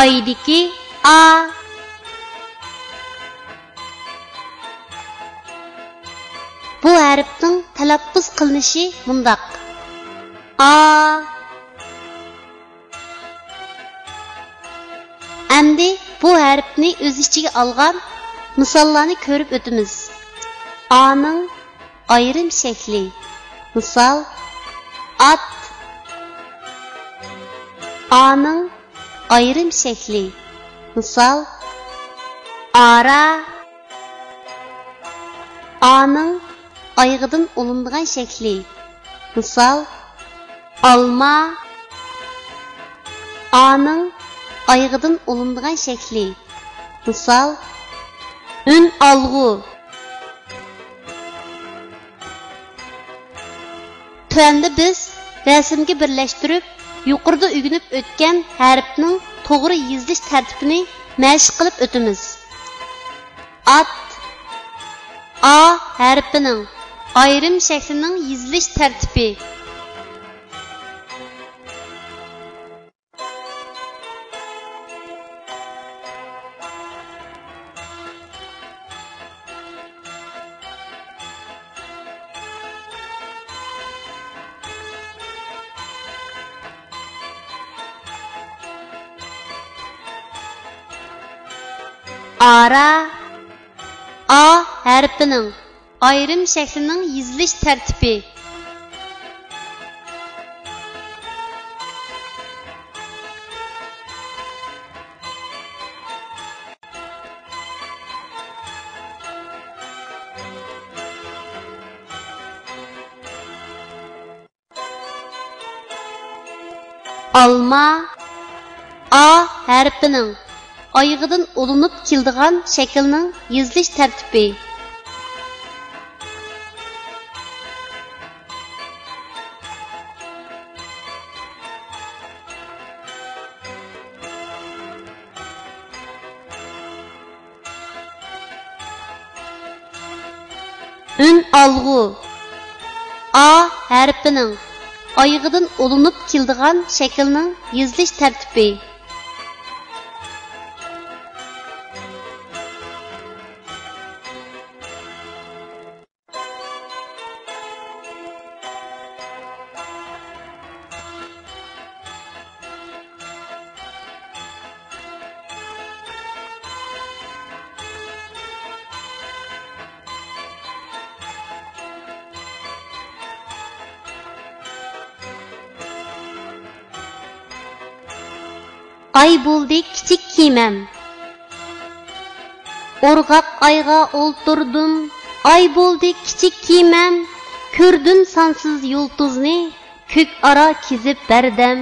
Aydiki A. Bu harfning talaffuz qilinishi bundaq. A. Endi bu harfni o'z ichiga olgan misollarni ko'rib o'tamiz. A'ning ayrim shakli. Misol at. A'ning ayrim shakli. Misol ara. A'ning ayg'idan olingan shakli. Misol alma. A'ning ayg'idan olingan shakli. Misol ün alg'u. Tuanda biz rasmga birlashtirib, yuqorida o'rganib o'tgan harfning to'g'ri yozilish tartibini mashq qilib o'tamiz. At A harfining ayrim shaklining yozilish tartibi. Ara A harfining ayrim shaklining yozilish tartibi. Alma A harfining ayg'idan olinib keldigan shaklning yozilish tartibi. Ün alg'u A harfining ayg'idan olinib keldigan shaklning yozilish tartibi. Ay bo'ldi kichik kiymam. O'rg'aq ayga o'ltirdim. Ay bo'ldi kichik kiymam. Ko'rdim sonsiz yulduzni, ko'k ara kezib bardam.